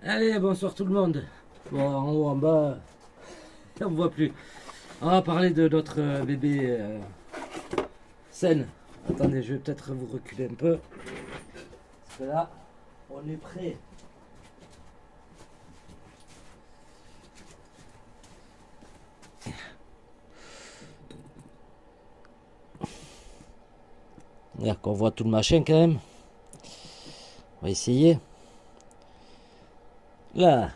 Allez, bonsoir tout le monde. Bon, en haut, en bas, on ne voit plus. On va parler de notre bébé Sen. Attendez, je vais peut-être vous reculer un peu. Parce que là, on est prêt. Regarde qu'on voit tout le machin quand même. On va essayer. Là.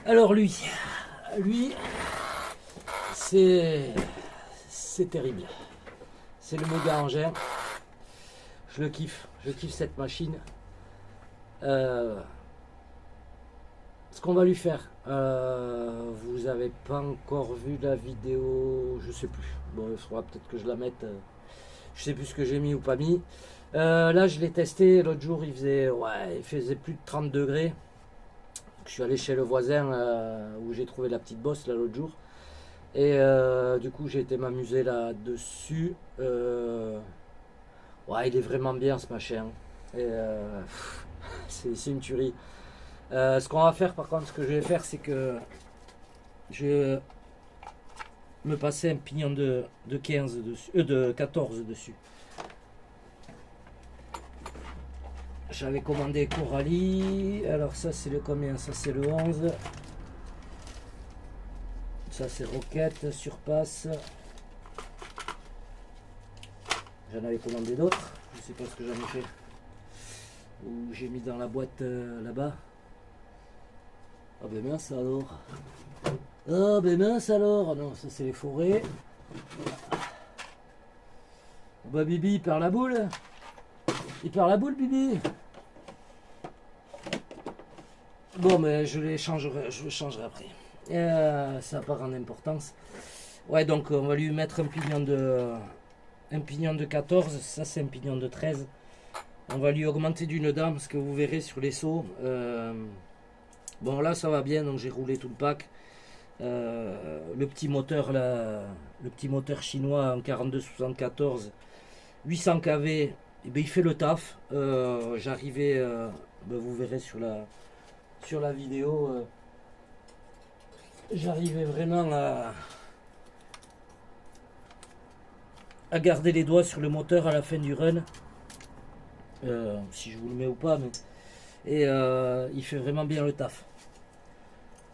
Alors lui, c'est terrible. C'est le méga engin. Je le kiffe. Je kiffe cette machine. Ce qu'on va lui faire, vous avez pas encore vu la vidéo, je sais plus. Bon, il faudra peut-être que je la mette. Je sais plus ce que j'ai mis ou pas mis. Là, je l'ai testé l'autre jour. Il faisait plus de 30 degrés. Je suis allé chez le voisin où j'ai trouvé la petite bosse là l'autre jour. Et du coup, j'ai été m'amuser là-dessus. Ouais, il est vraiment bien ce machin. Et c'est une tuerie. Ce qu'on va faire par contre, ce que je vais faire, c'est que je vais me passer un pignon de 15 dessus, de 14 dessus. J'avais commandé Coralie. Alors ça c'est le combien? Ça c'est le 11. Ça c'est Roquette, Surpasse. J'en avais commandé d'autres. Je sais pas ce que j'en ai fait. Ou j'ai mis dans la boîte là-bas. Ah ben mince alors. Ah ben mince alors. Non, ça c'est les forêts. Bah Bibi il perd la boule. Il perd la boule Bibi. Bon mais je le changerai après. Ça n'a pas grande importance. Ouais donc on va lui mettre un pignon de 14. Ça c'est un pignon de 13. On va lui augmenter d'une dent parce que vous verrez sur les sauts. Bon là ça va bien, donc j'ai roulé tout le pack. Le petit moteur là, le petit moteur chinois en 4274 800 kV, eh ben, il fait le taf. J'arrivais, ben, vous verrez sur la vidéo, j'arrivais vraiment à garder les doigts sur le moteur à la fin du run. Si je vous le mets ou pas, mais et il fait vraiment bien le taf.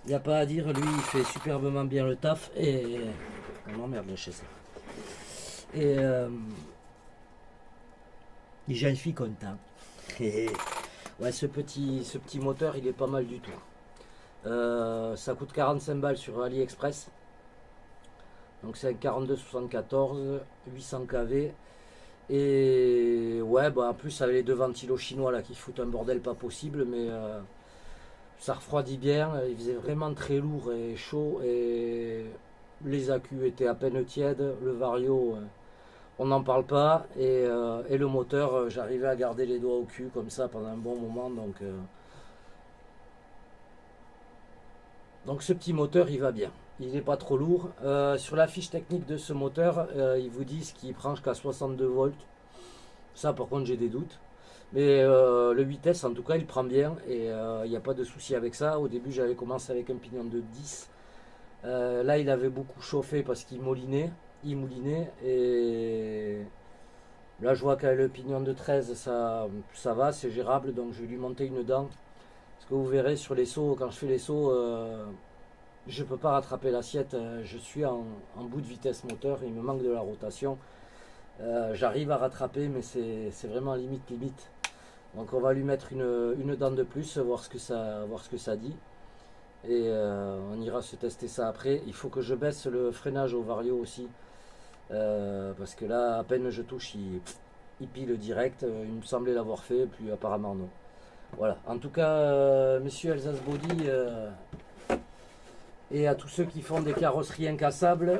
Il n'y a pas à dire, lui il fait superbement bien le taf et on m'emmerde le chez ça. Et j'en suis content. Et ouais, ce petit moteur il est pas mal du tout. Ça coûte 45 balles sur AliExpress. Donc c'est un 4274 800 kV. Et ouais, bah en plus avec les deux ventilos chinois là qui foutent un bordel pas possible, mais ça refroidit bien. Il faisait vraiment très lourd et chaud et les accus étaient à peine tièdes. Le vario, on n'en parle pas. Et le moteur, j'arrivais à garder les doigts au cul comme ça pendant un bon moment. Donc ce petit moteur, il va bien. Il n'est pas trop lourd. Sur la fiche technique de ce moteur, ils vous disent qu'il prend jusqu'à 62 volts. Ça, par contre, j'ai des doutes. Mais le 8S, en tout cas, il prend bien. Et il n'y a pas de souci avec ça. Au début, j'avais commencé avec un pignon de 10. Là, il avait beaucoup chauffé parce qu'il moulinait. Et là, je vois qu'avec le pignon de 13, ça va, c'est gérable. Donc, je vais lui monter une dent. Parce que vous verrez sur les sauts, quand je fais les sauts, je ne peux pas rattraper l'assiette. Je suis en bout de vitesse moteur. Il me manque de la rotation. J'arrive à rattraper, mais c'est vraiment limite. Donc on va lui mettre une dent de plus, voir ce que ça dit. Et on ira se tester ça après. Il faut que je baisse le freinage au vario aussi. Parce que là, à peine je touche, il pile direct. Il me semblait l'avoir fait, puis apparemment non. Voilà. En tout cas, monsieur Alsace Body, et à tous ceux qui font des carrosseries incassables,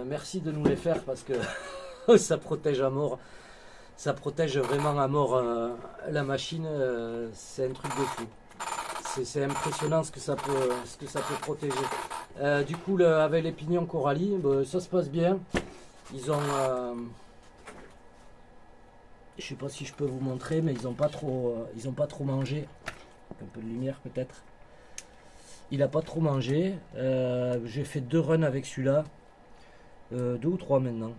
merci de nous les faire parce que ça protège à mort. Ça protège vraiment à mort la machine. C'est un truc de fou. C'est impressionnant ce que ça peut protéger. Du coup, avec les pignons Coralie, ça se passe bien. Ils ont... je sais pas si je peux vous montrer, mais ils ont pas trop mangé. Un peu de lumière peut-être. Il a pas trop mangé. J'ai fait 2 runs avec celui-là. 2 ou 3 maintenant.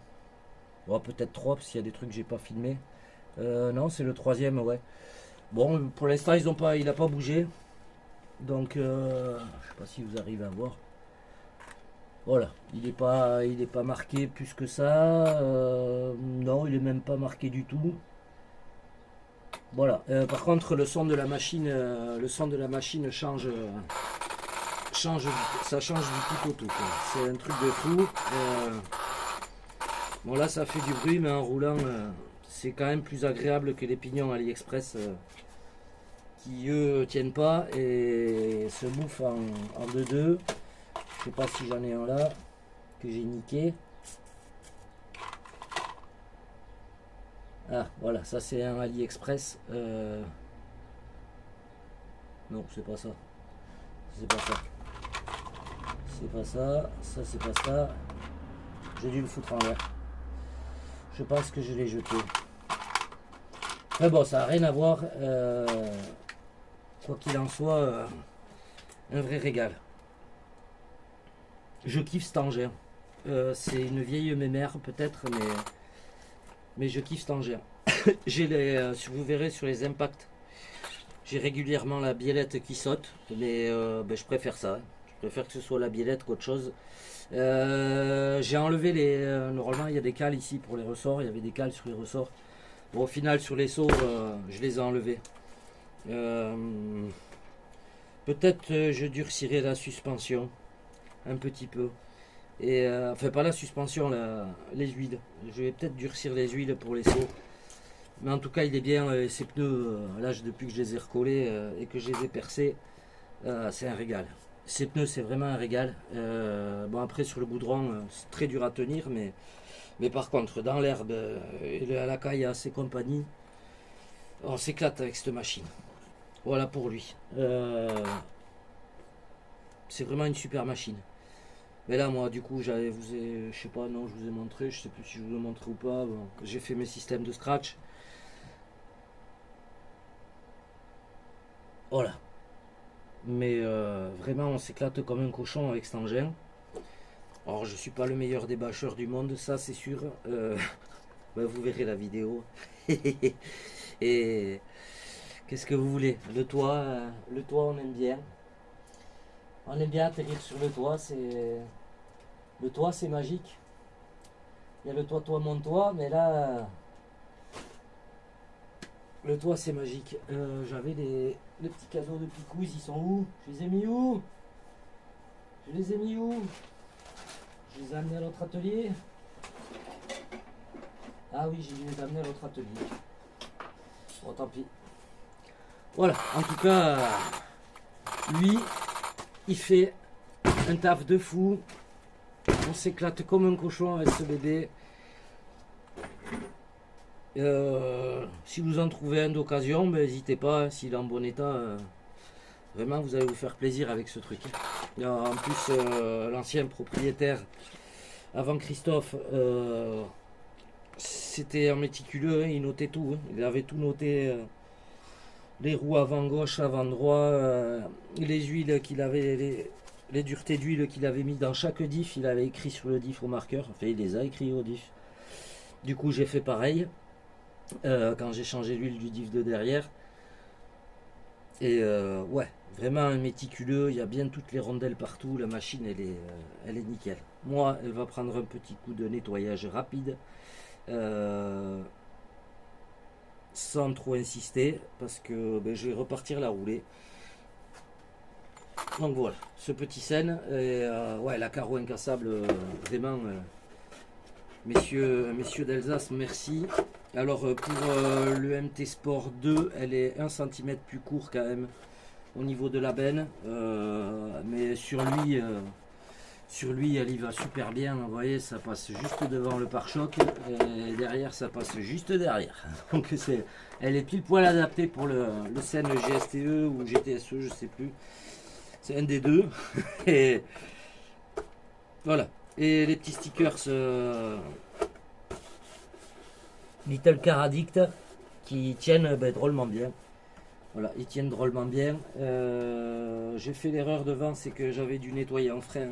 Bon, peut-être 3 parce qu'il y a des trucs que j'ai pas filmé. Non, c'est le 3e, ouais. Bon, pour l'instant, il a pas bougé. Donc, je sais pas si vous arrivez à voir. Voilà, il n'est pas marqué plus que ça. Non, il est même pas marqué du tout. Voilà. Par contre, le son de la machine change, ça change du tout au tout. C'est un truc de fou. Bon là, ça fait du bruit, mais en roulant, c'est quand même plus agréable que les pignons AliExpress qui eux tiennent pas et se bouffent en 2-2. Je sais pas si j'en ai un là que j'ai niqué. Ah voilà, ça c'est un AliExpress. Non, c'est pas ça. C'est pas ça. C'est pas ça. Ça c'est pas ça. J'ai dû le foutre en l'air. Je pense que je l'ai jeté. Mais bon, ça n'a rien à voir. Quoi qu'il en soit, un vrai régal. Je kiffe cet engin. C'est une vieille mémère peut-être, mais je kiffe cet engin. Vous verrez sur les impacts, j'ai régulièrement la biellette qui saute, mais je préfère ça. Je préfère que ce soit la biellette qu'autre chose. J'ai enlevé normalement il y a des cales ici pour les ressorts, il y avait des cales sur les ressorts. Bon, au final sur les sauts, je les ai enlevés. Peut-être je durcirai la suspension un petit peu. Et enfin pas la suspension, les huiles. Je vais peut-être durcir les huiles pour les sauts. Mais en tout cas il est bien, ces pneus, là depuis que je les ai recollés et que je les ai percés, c'est un régal. Ces pneus c'est vraiment un régal. Bon après sur le goudron c'est très dur à tenir, mais par contre dans l'herbe et à la caillasse et compagnie, on s'éclate avec cette machine. Voilà pour lui. C'est vraiment une super machine. Mais là moi du coup je sais pas, non je vous ai montré, je sais plus si je vous ai montré ou pas. Bon, j'ai fait mes systèmes de scratch. Voilà. Mais vraiment on s'éclate comme un cochon avec cet engin. Alors je suis pas le meilleur des bâcheurs du monde, ça c'est sûr. Ben, vous verrez la vidéo. Et qu'est-ce que vous voulez? Le toit on aime bien. On aime bien atterrir sur le toit, le toit c'est magique. Il y a le toit, mon toit, mais là le toit c'est magique. J'avais les petits cadeaux de Picouze, ils sont où? Je les ai mis où? Je les ai mis où? Je les ai amenés à l'autre atelier. Ah oui, j'ai dû les amener à l'autre atelier. Bon, tant pis. Voilà, en tout cas, lui, il fait un taf de fou. On s'éclate comme un cochon avec ce bébé. Si vous en trouvez un d'occasion, ben, n'hésitez pas, hein, s'il est en bon état. Vraiment, vous allez vous faire plaisir avec ce truc. En plus, l'ancien propriétaire, avant Christophe, c'était un méticuleux, hein, il notait tout. Hein, il avait tout noté. Les roues avant gauche, avant droit, les huiles qu'il avait, les duretés d'huile qu'il avait mis dans chaque diff, il avait écrit sur le diff au marqueur. Enfin, il les a écrits au diff. Du coup, j'ai fait pareil quand j'ai changé l'huile du diff de derrière. Et ouais, vraiment un méticuleux. Il y a bien toutes les rondelles partout. La machine, elle est nickel. Moi, elle va prendre un petit coup de nettoyage rapide. Sans trop insister parce que ben, je vais repartir la rouler. Donc voilà, ce petit scène et ouais, la carreau incassable, vraiment messieurs d'Alsace, merci. Alors pour le MT Sport 2, elle est 1 cm plus court quand même au niveau de la benne, mais sur lui elle y va super bien. Vous voyez, ça passe juste devant le pare-choc et derrière ça passe juste derrière. Donc elle est pile poil adaptée pour le scène GSTE ou GTSE, je sais plus. C'est un des deux. Et voilà. Et les petits stickers Little Car Addict qui tiennent drôlement bien. Voilà, ils tiennent drôlement bien. J'ai fait l'erreur devant, c'est que j'avais dû nettoyer en frein.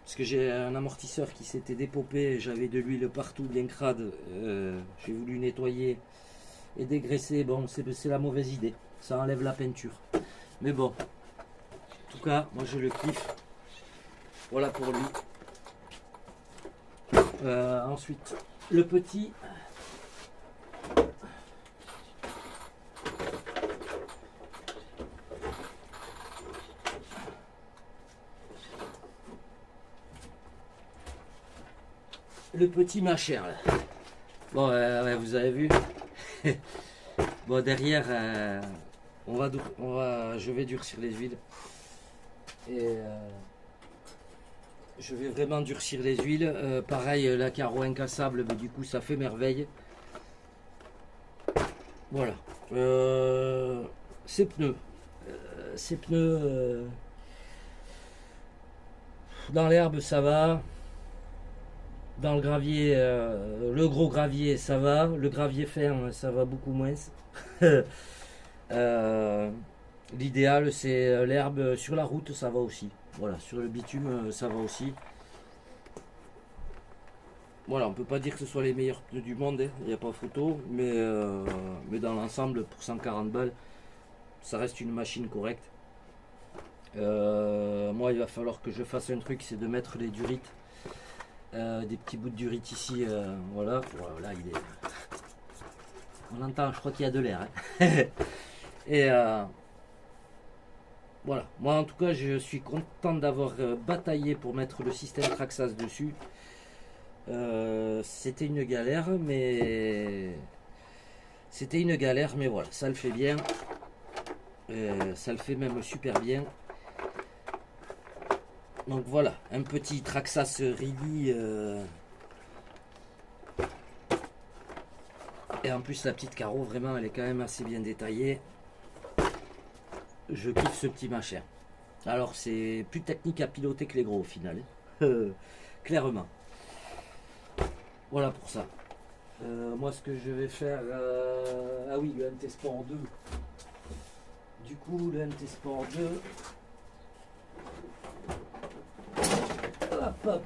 Parce que j'ai un amortisseur qui s'était dépopé, j'avais de l'huile partout, bien crade. J'ai voulu nettoyer et dégraisser. Bon, c'est la mauvaise idée. Ça enlève la peinture. Mais bon, en tout cas, moi je le kiffe. Voilà pour lui. Ensuite, le petit. Le petit machin là. Bon, ouais, vous avez vu. Bon, derrière, je vais durcir les huiles. Et je vais vraiment durcir les huiles. Pareil, la carreau incassable, mais du coup, ça fait merveille. Voilà. Ces pneus. Dans l'herbe, ça va. Dans le gravier, le gros gravier, ça va. Le gravier ferme, ça va beaucoup moins. L'idéal, c'est l'herbe sur la route, ça va aussi. Voilà, sur le bitume, ça va aussi. Voilà, on peut pas dire que ce soit les meilleurs pneus du monde, il n'y a pas photo. Mais dans l'ensemble, pour 140 balles, ça reste une machine correcte. Moi, il va falloir que je fasse un truc, c'est de mettre les durites. Des petits bouts de durite ici, voilà. Voilà, il est. On entend, je crois qu'il y a de l'air. Hein. Et voilà. Moi, en tout cas, je suis content d'avoir bataillé pour mettre le système Traxxas dessus. C'était une galère, mais voilà, ça le fait bien. Ça le fait même super bien. Donc voilà, un petit Traxxas Ridley. Et en plus la petite carreau, vraiment, elle est quand même assez bien détaillée. Je kiffe ce petit machin. Alors c'est plus technique à piloter que les gros au final. Clairement. Voilà pour ça. Moi ce que je vais faire... Ah oui, le MT Sport 2. Du coup, le MT Sport 2... Hop.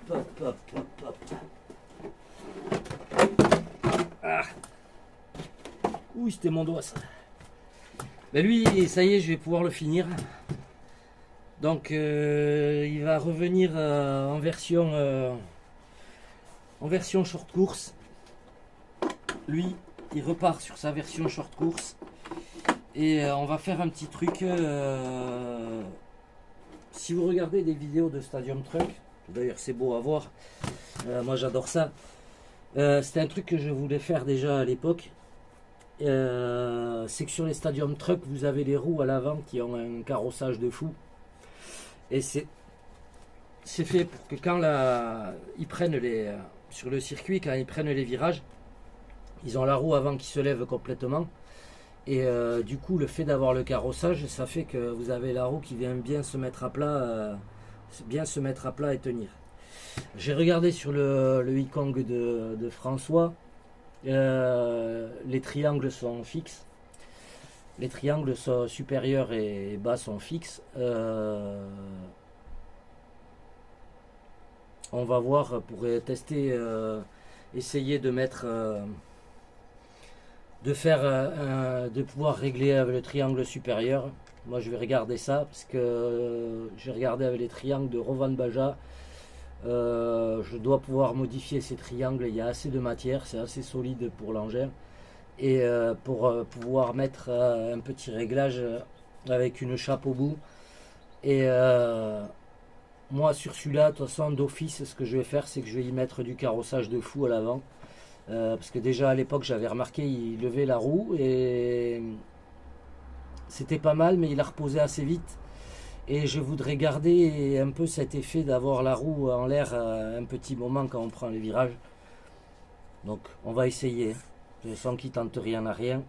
Ah. Ouh, c'était mon doigt ça. Ben lui, ça y est, je vais pouvoir le finir. Donc, il va revenir en version short course. Lui, il repart sur sa version short course. Et on va faire un petit truc. Si vous regardez des vidéos de Stadium Truck, d'ailleurs c'est beau à voir, moi j'adore ça. C'était un truc que je voulais faire déjà à l'époque. C'est que sur les Stadium Truck, vous avez les roues à l'avant qui ont un carrossage de fou. Et c'est fait pour que quand ils prennent sur le circuit, quand ils prennent les virages, ils ont la roue avant qui se lève complètement. Et du coup, le fait d'avoir le carrossage, ça fait que vous avez la roue qui vient bien se mettre à plat, et tenir. J'ai regardé sur le e-Kong de François, les triangles sont fixes. Les triangles supérieurs et bas sont fixes. On va voir pour tester, essayer de mettre... de pouvoir régler avec le triangle supérieur. Moi je vais regarder ça parce que j'ai regardé avec les triangles de Rovan Baja. Je dois pouvoir modifier ces triangles, il y a assez de matière, c'est assez solide pour l'engin. Et pour pouvoir mettre un petit réglage avec une chape au bout. Et moi sur celui-là, de toute façon d'office, ce que je vais faire, c'est que je vais y mettre du carrossage de fou à l'avant. Parce que déjà à l'époque j'avais remarqué il levait la roue et c'était pas mal, mais il a reposé assez vite et je voudrais garder un peu cet effet d'avoir la roue en l'air un petit moment quand on prend les virages. Donc on va essayer. Je sens qu'il tente rien à rien.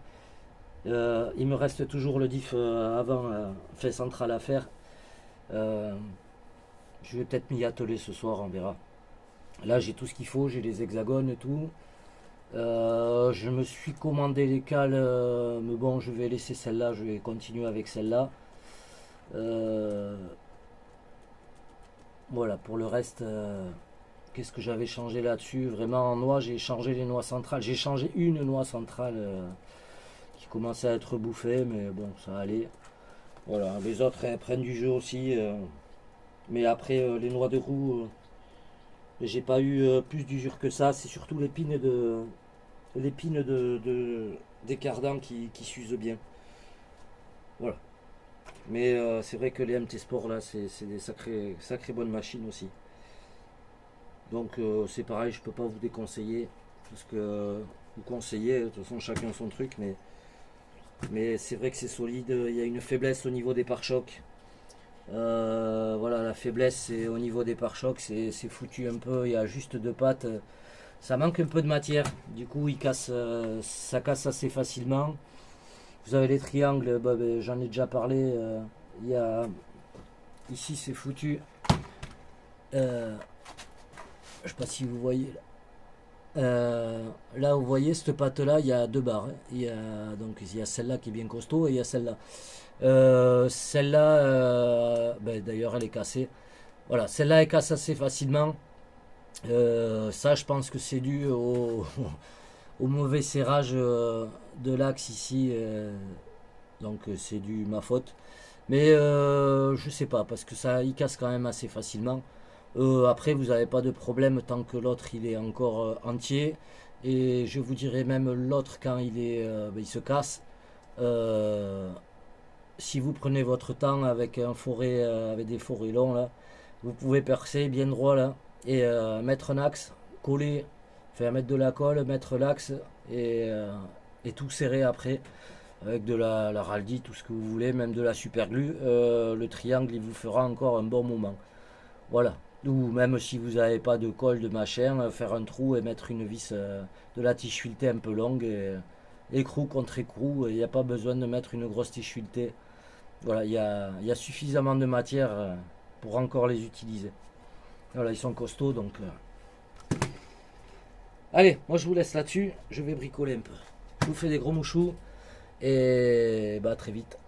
Il me reste toujours le diff avant fait central à faire. Je vais peut-être m'y atteler ce soir, on verra. Là j'ai tout ce qu'il faut, j'ai les hexagones et tout. Je me suis commandé les cales, mais bon, je vais laisser celle-là, je vais continuer avec celle-là. Euh, voilà, pour le reste, qu'est-ce que j'avais changé là-dessus? Vraiment en noix, j'ai changé les noix centrales. J'ai changé une noix centrale qui commençait à être bouffée, mais bon, ça allait. Voilà, les autres elles prennent du jeu aussi. Mais après, les noix de roue, j'ai pas eu plus d'usure que ça. C'est surtout des cardans qui s'usent bien. Voilà. Mais c'est vrai que les MT Sport là, c'est des sacrées bonnes machines aussi. Donc c'est pareil, je peux pas vous déconseiller. Parce que vous conseillez, de toute façon chacun son truc, mais c'est vrai que c'est solide. Il y a une faiblesse au niveau des pare-chocs. Voilà, la faiblesse c'est au niveau des pare-chocs, c'est foutu un peu. Il y a juste deux pattes. Ça manque un peu de matière. Du coup, ça casse assez facilement. Vous avez les triangles, bah, j'en ai déjà parlé. Il y a ici c'est foutu. Je sais pas si vous voyez. Là, vous voyez cette patte là, il y a deux barres, hein. Il y a celle-là qui est bien costaud et il y a celle-là. Celle-là, ben, d'ailleurs, elle est cassée. Voilà, celle-là elle casse assez facilement. Ça, je pense que c'est dû au mauvais serrage de l'axe ici. Donc, c'est dû ma faute. Mais je sais pas, parce que ça, il casse quand même assez facilement. Après, vous n'avez pas de problème tant que l'autre il est encore entier. Et je vous dirais même l'autre quand ben, il se casse. Euh, Si vous prenez votre temps avec avec des forêts longs là, vous pouvez percer bien droit là et mettre un axe, coller, faire mettre de la colle, mettre l'axe et tout serrer après avec de la raldi, tout ce que vous voulez, même de la super glue. Le triangle il vous fera encore un bon moment. Voilà. Ou même si vous n'avez pas de colle, de machin, faire un trou et mettre une vis de la tige filetée un peu longue et écrou contre écrou. Il n'y a pas besoin de mettre une grosse tige filetée. Voilà, il y a suffisamment de matière pour encore les utiliser. Voilà, ils sont costauds donc. Allez, moi je vous laisse là-dessus. Je vais bricoler un peu. Je vous fais des gros mouchous et bah à très vite.